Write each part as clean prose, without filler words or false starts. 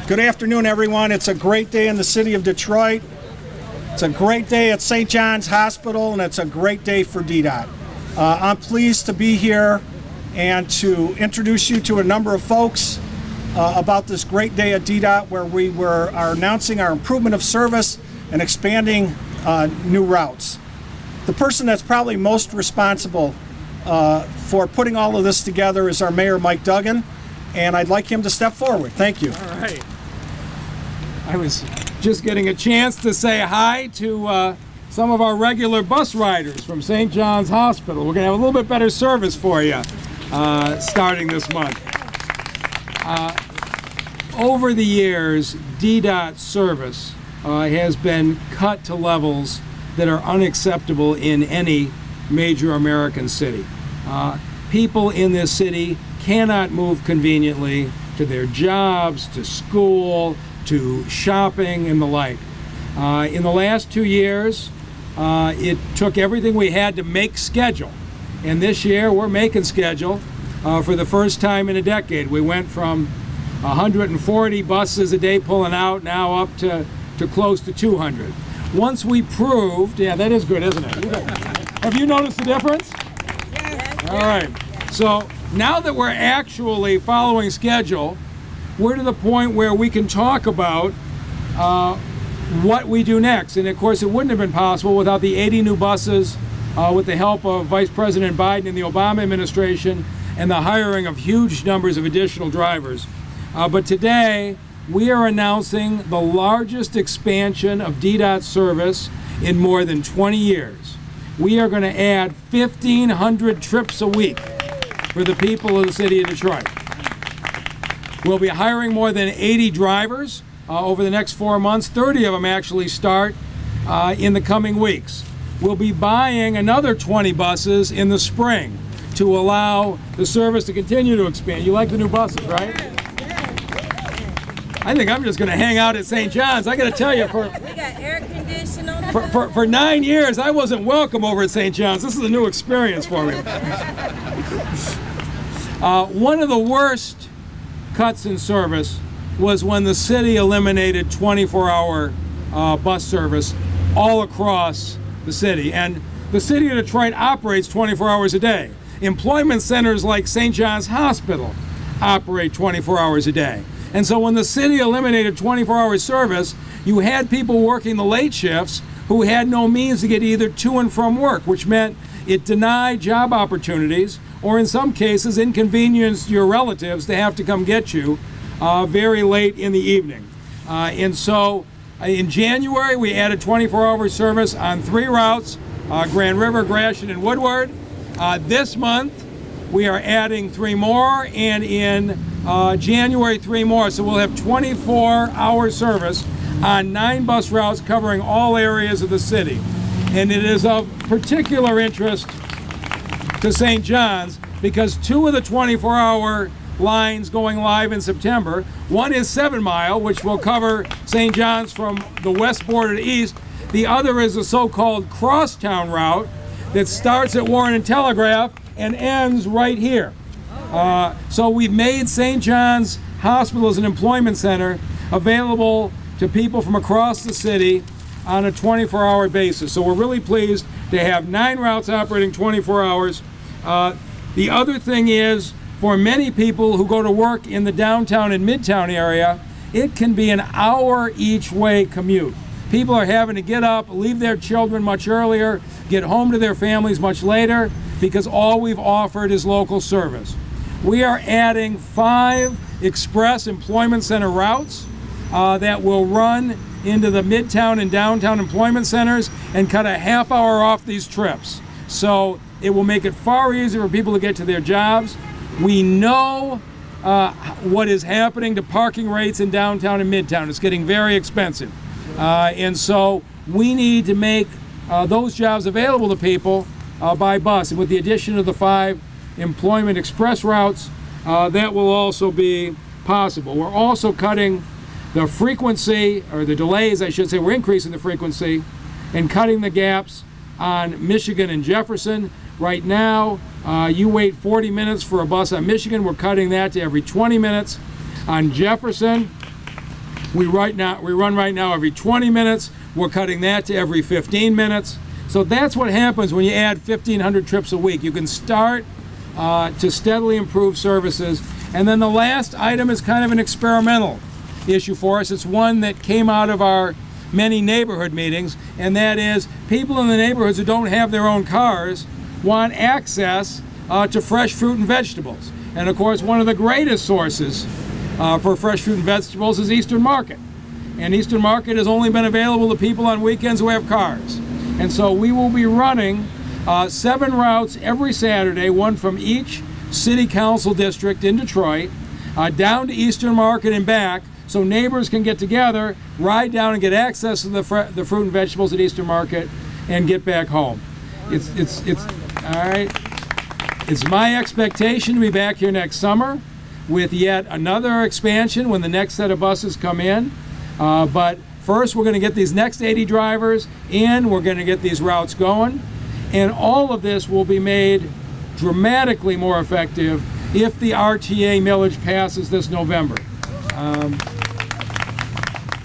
Good afternoon, everyone. It's a great day in the city of Detroit. It's a great day at St. John's Hospital, and it's a great day for DDOT. I'm pleased to be here and to introduce you to a number of folks about this great day at DDOT, where we are announcing our improvement of service and expanding new routes. The person that's probably most responsible for putting all of this together is our Mayor, Mike Duggan, and I'd like him to step forward. Thank you. All right. I was just getting a chance to say hi to some of our regular bus riders from St. John's Hospital. We're going to have a little bit better service for you starting this month. Over the years, DDOT service has been cut to levels that are unacceptable in any major American city. People in this city cannot move conveniently to their jobs, to school, to shopping and the like. In the last 2 years, it took everything we had to make schedule. And this year, we're making schedule for the first time in a decade. We went from 140 buses a day pulling out, now up to close to 200. Once we proved, yeah, that is good, isn't it? Have you noticed the difference? Yes. All right. So now that we're actually following schedule, we're to the point where we can talk about what we do next. And of course, it wouldn't have been possible without the 80 new buses, with the help of Vice President Biden and the Obama administration, and the hiring of huge numbers of additional drivers. But today, we are announcing the largest expansion of DDOT service in more than 20 years. We are going to add 1,500 trips a week for the people of the city of Detroit. We'll be hiring more than 80 drivers over the next 4 months. 30 of them actually start in the coming weeks. We'll be buying another 20 buses in the spring to allow the service to continue to expand. You like the new buses, right? I think I'm just going to hang out at St. John's. I got to tell you, We got air conditioning. for 9 years, I wasn't welcome over at St. John's. This is a new experience for me. One of the worst cuts in service was when the city eliminated 24-hour bus service all across the city. And the city of Detroit operates 24 hours a day. Employment centers like St. John's Hospital operate 24 hours a day. And so when the city eliminated 24-hour service, you had people working the late shifts who had no means to get either to and from work, which meant it denied job opportunities, or in some cases inconvenienced your relatives to have to come get you very late in the evening. And so in January, we added 24-hour service on 3 routes, Grand River, Gratiot, and Woodward. This month, we are adding 3 more, and in January, 3 more. So we'll have 24-hour service on 9 bus routes covering all areas of the city. And it is of particular interest to St. John's because 2 of the 24-hour lines going live in September. One is 7 Mile, which will cover St. John's from the west border to east. The other is a so-called crosstown route that starts at Warren and Telegraph and ends right here. So we've made St. John's Hospital as an employment center available to people from across the city on a 24-hour basis. So we're really pleased to have 9 routes operating 24 hours. The other thing is, for many people who go to work in the downtown and midtown area, it can be an hour each way commute. People are having to get up, leave their children much earlier, get home to their families much later, because all we've offered is local service. We are adding 5 express employment center routes that will run into the midtown and downtown employment centers and cut a half hour off these trips. So it will make it far easier for people to get to their jobs. We know what is happening to parking rates in downtown and midtown. It's getting very expensive. And so we need to make those jobs available to people by bus. And with the addition of the 5 employment express routes, that will also be possible. We're also cutting the frequency, or the delays, I should say. We're increasing the frequency and cutting the gaps on Michigan and Jefferson. Right now, you wait 40 minutes for a bus on Michigan. We're cutting that to every 20 minutes. On Jefferson, We run right now every 20 minutes. We're cutting that to every 15 minutes. So that's what happens when you add 1,500 trips a week. You can start to steadily improve services. And then the last item is kind of an experimental issue for us. It's one that came out of our many neighborhood meetings, and that is people in the neighborhoods who don't have their own cars want access to fresh fruit and vegetables. And of course, one of the greatest sources for fresh fruit and vegetables is Eastern Market. And Eastern Market has only been available to people on weekends who have cars. And so we will be running 7 routes every Saturday, one from each city council district in Detroit, down to Eastern Market and back, so neighbors can get together, ride down and get access to the fruit and vegetables at Eastern Market and get back home. It's all right. It's my expectation to be back here next summer with yet another expansion when the next set of buses come in. But first, we're going to get these next 80 drivers in. We're going to get these routes going. And all of this will be made dramatically more effective if the RTA millage passes this November.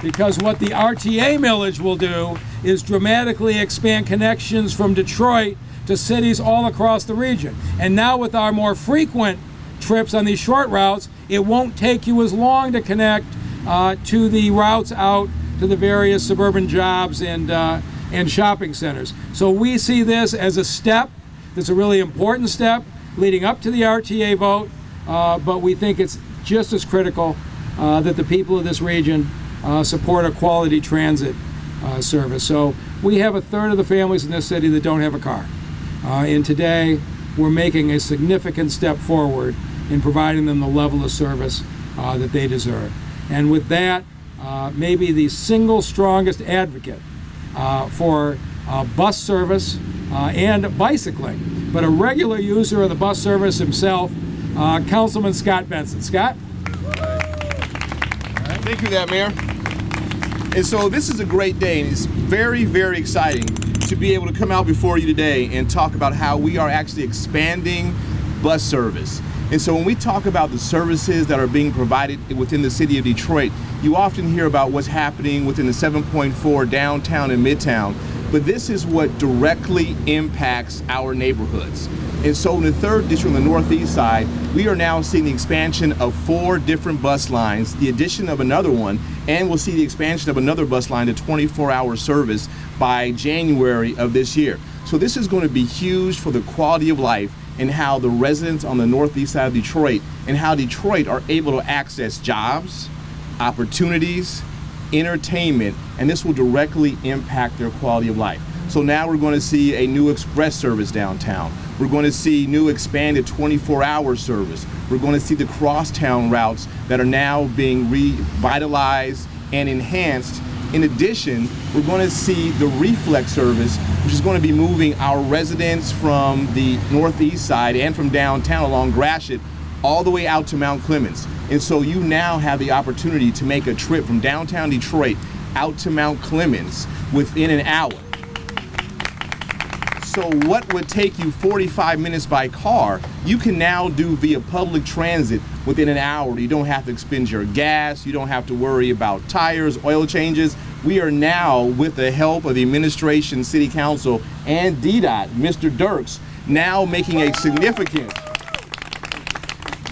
Because what the RTA millage will do is dramatically expand connections from Detroit to cities all across the region. And now with our more frequent trips on these short routes, it won't take you as long to connect to the routes out to the various suburban jobs and shopping centers. So we see this as a step that's a really important step leading up to the RTA vote, but we think it's just as critical that the people of this region support a quality transit service. So we have 1/3 of the families in this city that don't have a car. And today we're making a significant step forward in providing them the level of service that they deserve. And with that, maybe the single strongest advocate for bus service and bicycling, but a regular user of the bus service himself, Councilman Scott Benson. Scott? Thank you for that, Mayor. And so this is a great day, and it's very, very exciting to be able to come out before you today and talk about how we are actually expanding bus service. And so when we talk about the services that are being provided within the city of Detroit, you often hear about what's happening within the 7.4 downtown and midtown, but this is what directly impacts our neighborhoods. And so in the 3rd district on the northeast side, we are now seeing the expansion of 4 different bus lines, the addition of another one, and we'll see the expansion of another bus line to 24-hour service by January of this year. So this is going to be huge for the quality of life and how the residents on the northeast side of Detroit and how Detroit are able to access jobs, opportunities, entertainment, and this will directly impact their quality of life. So now we're going to see a new express service downtown. We're going to see new expanded 24-hour service. We're going to see the crosstown routes that are now being revitalized and enhanced. In addition, we're going to see the reflex service, which is going to be moving our residents from the northeast side and from downtown along Gratiot all the way out to Mount Clemens. And so you now have the opportunity to make a trip from downtown Detroit out to Mount Clemens within an hour. So what would take you 45 minutes by car, you can now do via public transit within an hour. You don't have to expend your gas. You don't have to worry about tires, oil changes. We are now, with the help of the administration, city council, and DDOT, Mr. Dirks, now making a significant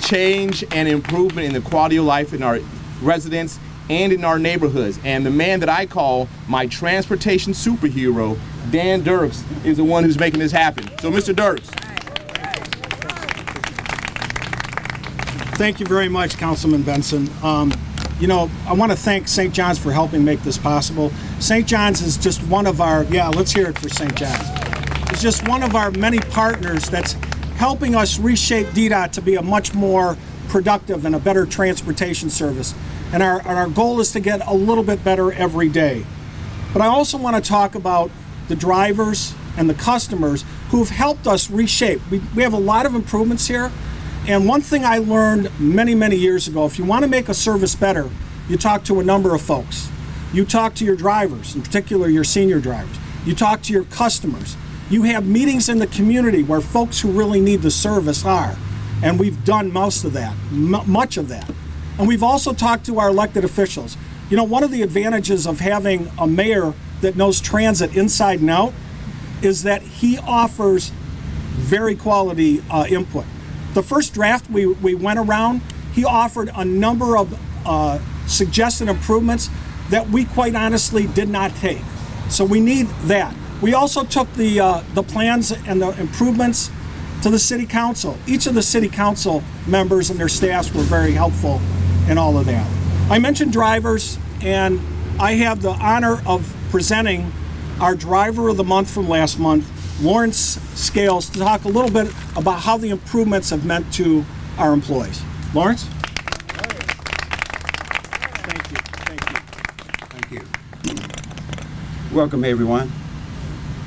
change and improvement in the quality of life in our residents and in our neighborhoods. And the man that I call my transportation superhero, Dan Dirks, is the one who's making this happen. So, Mr. Dirks. Thank you very much, Councilman Benson. You know, I want to thank St. John's for helping make this possible. St. John's is just one of our, let's hear it for St. John's. It's just one of our many partners that's helping us reshape DDOT to be a much more productive and a better transportation service. And our goal is to get a little bit better every day. But I also want to talk about the drivers and the customers who've helped us reshape. We have a lot of improvements here. And one thing I learned many, many years ago, if you want to make a service better, you talk to a number of folks. You talk to your drivers, in particular your senior drivers. You talk to your customers. You have meetings in the community where folks who really need the service are. And we've done most of that, much of that. And we've also talked to our elected officials. You know, one of the advantages of having a mayor that knows transit inside and out is that he offers very quality input. The first draft we went around, he offered a number of suggested improvements that we quite honestly did not take. So we need that. We also took the plans and the improvements to the city council. Each of the city council members and their staffs were very helpful in all of that. I mentioned drivers, and I have the honor of presenting our driver of the month from last month, Lawrence Scales, to talk a little bit about how the improvements have meant to our employees. Lawrence? Thank you. Thank you. Welcome, everyone.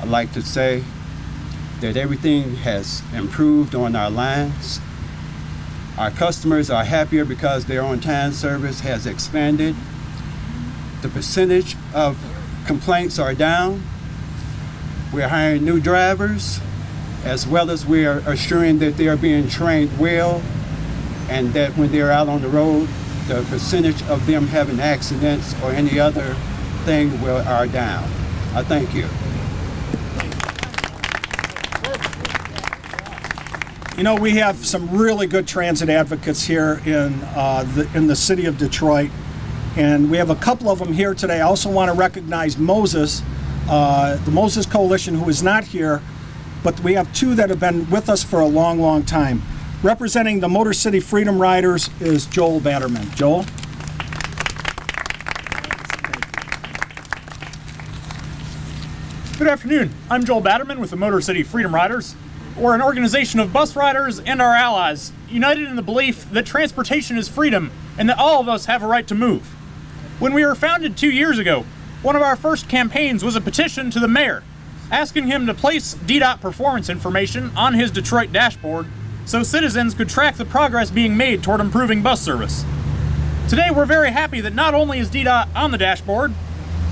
I'd like to say that everything has improved on our lines. Our customers are happier because their on-time service has expanded. The percentage of complaints are down. We're hiring new drivers, as well as we are assuring that they are being trained well, and that when they're out on the road, the percentage of them having accidents or any other thing are down. I thank you. You know, we have some really good transit advocates here in the city of Detroit, and we have a couple of them here today. I also want to recognize Moses, the Moses Coalition, who is not here, but we have two that have been with us for a long, long time. Representing the Motor City Freedom Riders is Joel Batterman. Joel? Good afternoon. I'm Joel Batterman with the Motor City Freedom Riders. We're an organization of bus riders and our allies, united in the belief that transportation is freedom and that all of us have a right to move. When we were founded 2 years ago, one of our first campaigns was a petition to the mayor, asking him to place DDOT performance information on his Detroit dashboard so citizens could track the progress being made toward improving bus service. Today, we're very happy that not only is DDOT on the dashboard,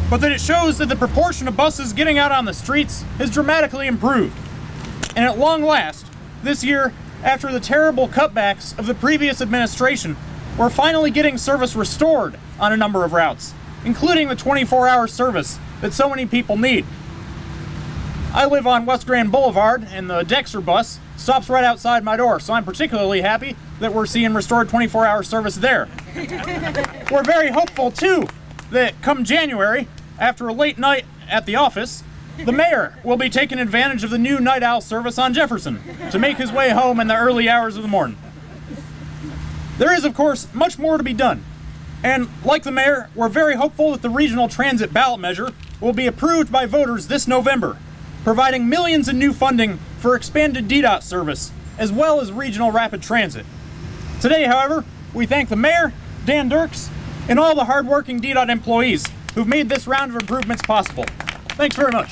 but that it shows that the proportion of buses getting out on the streets has dramatically improved. And at long last, this year, after the terrible cutbacks of the previous administration, we're finally getting service restored on a number of routes, including the 24-hour service that so many people need. I live on West Grand Boulevard, and the Dexter bus stops right outside my door, so I'm particularly happy that we're seeing restored 24-hour service there. We're very hopeful, too, that come January, after a late night at the office, the mayor will be taking advantage of the new night owl service on Jefferson to make his way home in the early hours of the morning. There is, of course, much more to be done. And like the mayor, we're very hopeful that the regional transit ballot measure will be approved by voters this November, providing millions in new funding for expanded DDOT service, as well as regional rapid transit. Today, however, we thank the mayor, Dan Dirks, and all the hardworking DDOT employees who've made this round of improvements possible. Thanks very much.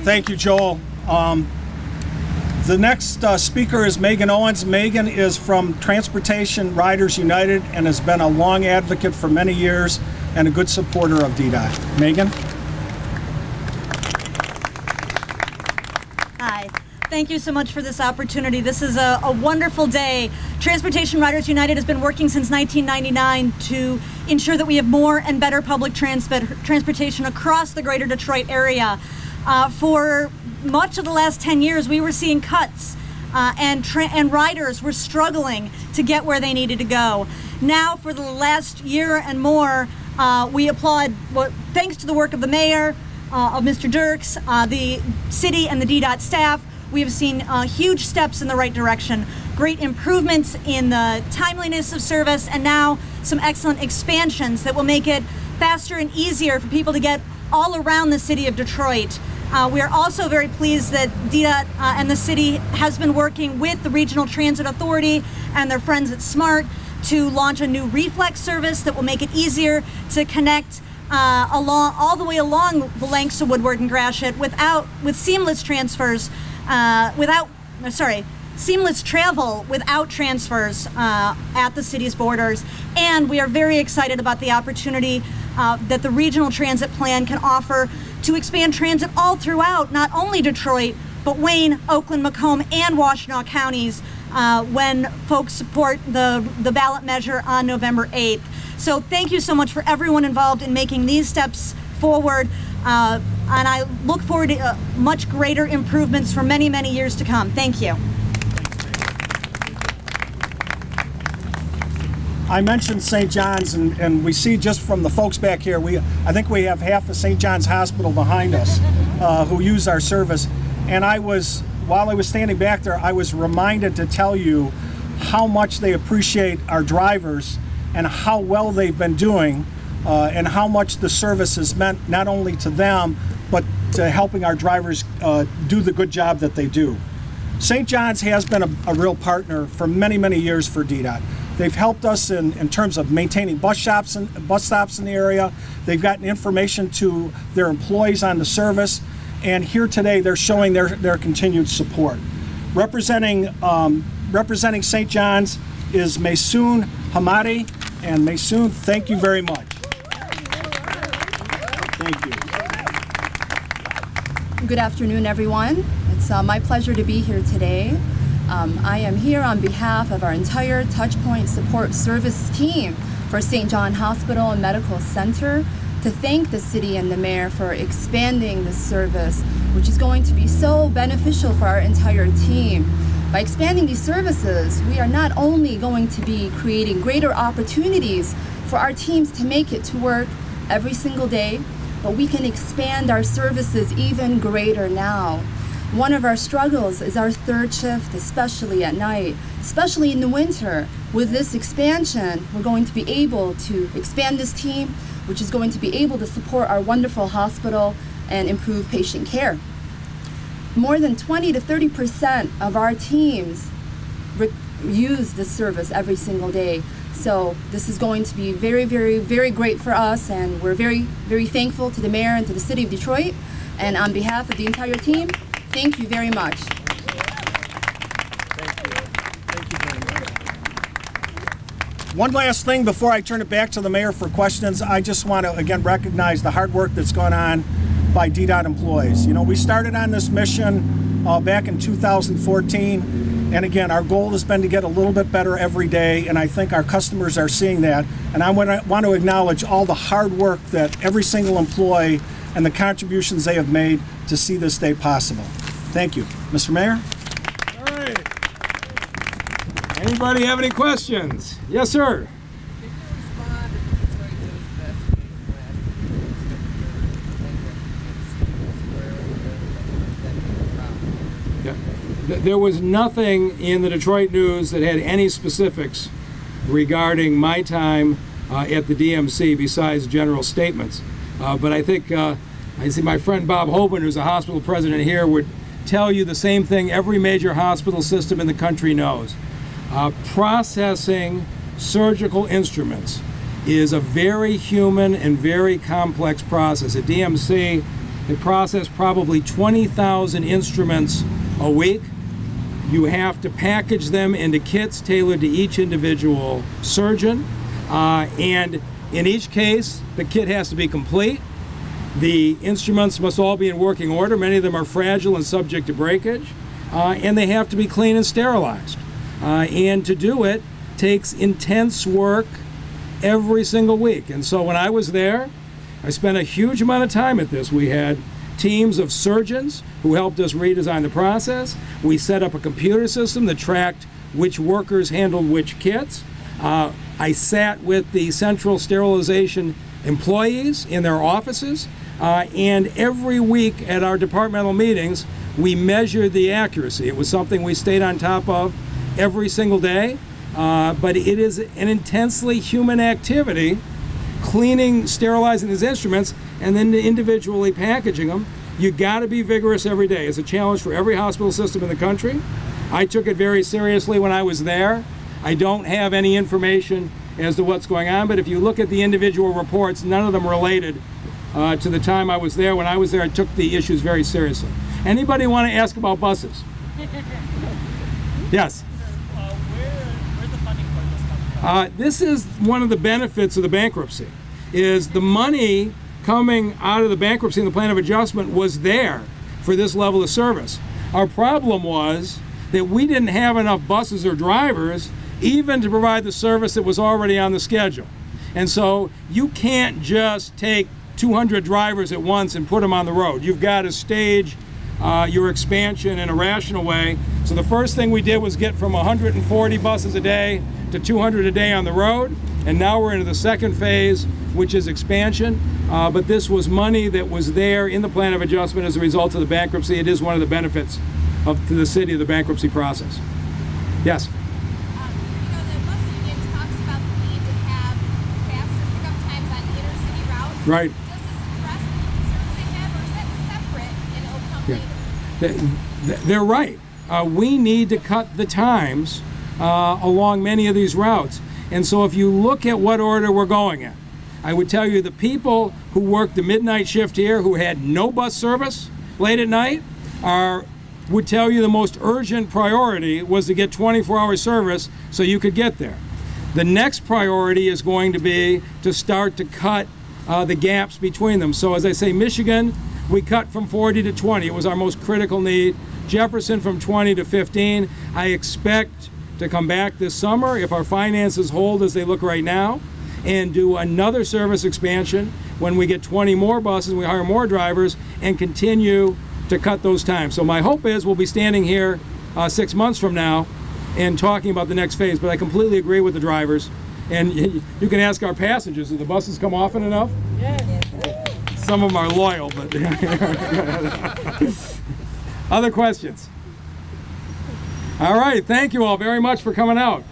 Thank you, Joel. The next speaker is Megan Owens. Megan is from Transportation Riders United and has been a long advocate for many years and a good supporter of DDOT. Megan? Hi. Thank you so much for this opportunity. This is a wonderful day. Transportation Riders United has been working since 1999 to ensure that we have more and better public transportation across the greater Detroit area. For much of the last 10 years, we were seeing cuts and riders were struggling to get where they needed to go. Now, for the last year and more, we applaud, thanks to the work of the mayor, of Mr. Dirks, the city and the DDOT staff, we have seen huge steps in the right direction, great improvements in the timeliness of service, and now some excellent expansions that will make it faster and easier for people to get all around the city of Detroit. We are also very pleased that DDOT and the city has been working with the Regional Transit Authority and their friends at SMART to launch a new reflex service that will make it easier to connect all the way along the lengths of Woodward and Gratiot with seamless transfers, seamless travel without transfers at the city's borders. And we are very excited about the opportunity that the regional transit plan can offer to expand transit all throughout, not only Detroit, but Wayne, Oakland, Macomb, and Washtenaw counties when folks support the ballot measure on November 8th. So thank you so much for everyone involved in making these steps forward. And I look forward to much greater improvements for many, many years to come. Thank you. I mentioned St. John's, and we see just from the folks back here, I think we have half of St. John's Hospital behind us who use our service. And while I was standing back there, I was reminded to tell you how much they appreciate our drivers and how well they've been doing, and how much the service has meant not only to them, but to helping our drivers do the good job that they do. St. John's has been a real partner for many, many years for DDOT. They've helped us in terms of maintaining bus stops in the area. They've gotten information to their employees on the service. And here today, they're showing their continued support. Representing St. John's is Maysoon Hamadi. And Maysoon, thank you very much. Thank you. Good afternoon, everyone. It's my pleasure to be here today. I am here on behalf of our entire Touchpoint Support Service team for St. John Hospital and Medical Center to thank the city and the mayor for expanding this service, which is going to be so beneficial for our entire team. By expanding these services, we are not only going to be creating greater opportunities for our teams to make it to work every single day, but we can expand our services even greater now. One of our struggles is our third shift, especially at night, especially in the winter. With this expansion, we're going to be able to expand this team, which is going to be able to support our wonderful hospital and improve patient care. More than 20 to 30% of our teams use this service every single day. So this is going to be very, very, very great for us, and we're very, very thankful to the mayor and to the city of Detroit. And on behalf of the entire team, thank you very much. One last thing before I turn it back to the mayor for questions, I just want to again recognize the hard work that's gone on by DDOT employees. You know, we started on this mission back in 2014, and again, our goal has been to get a little bit better every day, and I think our customers are seeing that. And I want to acknowledge all the hard work that every single employee and the contributions they have made to see this day possible. Thank you. Mr. Mayor? All right. Anybody have any questions? Yes, sir. There was nothing in the Detroit News that had any specifics regarding my time at the DMC besides general statements. But I think I see my friend Bob Hoban, who's a hospital president here, would tell you the same thing every major hospital system in the country knows. Processing surgical instruments is a very human and very complex process. At DMC, they process probably 20,000 instruments a week. You have to package them into kits tailored to each individual surgeon. And in each case, the kit has to be complete. The instruments must all be in working order. Many of them are fragile and subject to breakage. And they have to be clean and sterilized. And to do it takes intense work every single week. And so when I was there, I spent a huge amount of time at this. We had teams of surgeons who helped us redesign the process. We set up a computer system that tracked which workers handled which kits. I sat with the central sterilization employees in their offices, and every week at our departmental meetings, we measured the accuracy. It was something we stayed on top of every single day, but it is an intensely human activity, cleaning, sterilizing these instruments, and then individually packaging them. You got to be vigorous every day. It's a challenge for every hospital system in the country. I took it very seriously when I was there. I don't have any information as to what's going on, but if you look at the individual reports, none of them related to the time I was there. When I was there, I took the issues very seriously. Anybody want to ask about buses? Yes? Where's the funding for this coming from? This is one of the benefits of the bankruptcy, is the money coming out of the bankruptcy and the plan of adjustment was there for this level of service. Our problem was that we didn't have enough buses or drivers even to provide the service that was already on the schedule. And so you can't just take 200 drivers at once and put them on the road. You've got to stage your expansion in a rational way. So the first thing we did was get from 140 buses a day to 200 a day on the road. And now we're into the second phase, which is expansion. But this was money that was there in the plan of adjustment as a result of the bankruptcy. It is one of the benefits to the city of the bankruptcy process. Yes? The bus union talks about the need to have faster pickup times on inner city routes. Right. Does this address the concerns they have, or is that separate and it'll come later? They're right. We need to cut the times along many of these routes. And so if you look at what order we're going in, I would tell you the people who worked the midnight shift here who had no bus service late at night would tell you the most urgent priority was to get 24-hour service so you could get there. The next priority is going to be to start to cut the gaps between them. So as I say, Michigan, we cut from 40 to 20. It was our most critical need. Jefferson from 20 to 15. I expect to come back this summer if our finances hold as they look right now and do another service expansion when we get 20 more buses, we hire more drivers and continue to cut those times. So my hope is we'll be standing here 6 months from now and talking about the next phase, but I completely agree with the drivers. And you can ask our passengers, do the buses come often enough? Yes. Some of them are loyal, but other questions? All right, thank you all very much for coming out.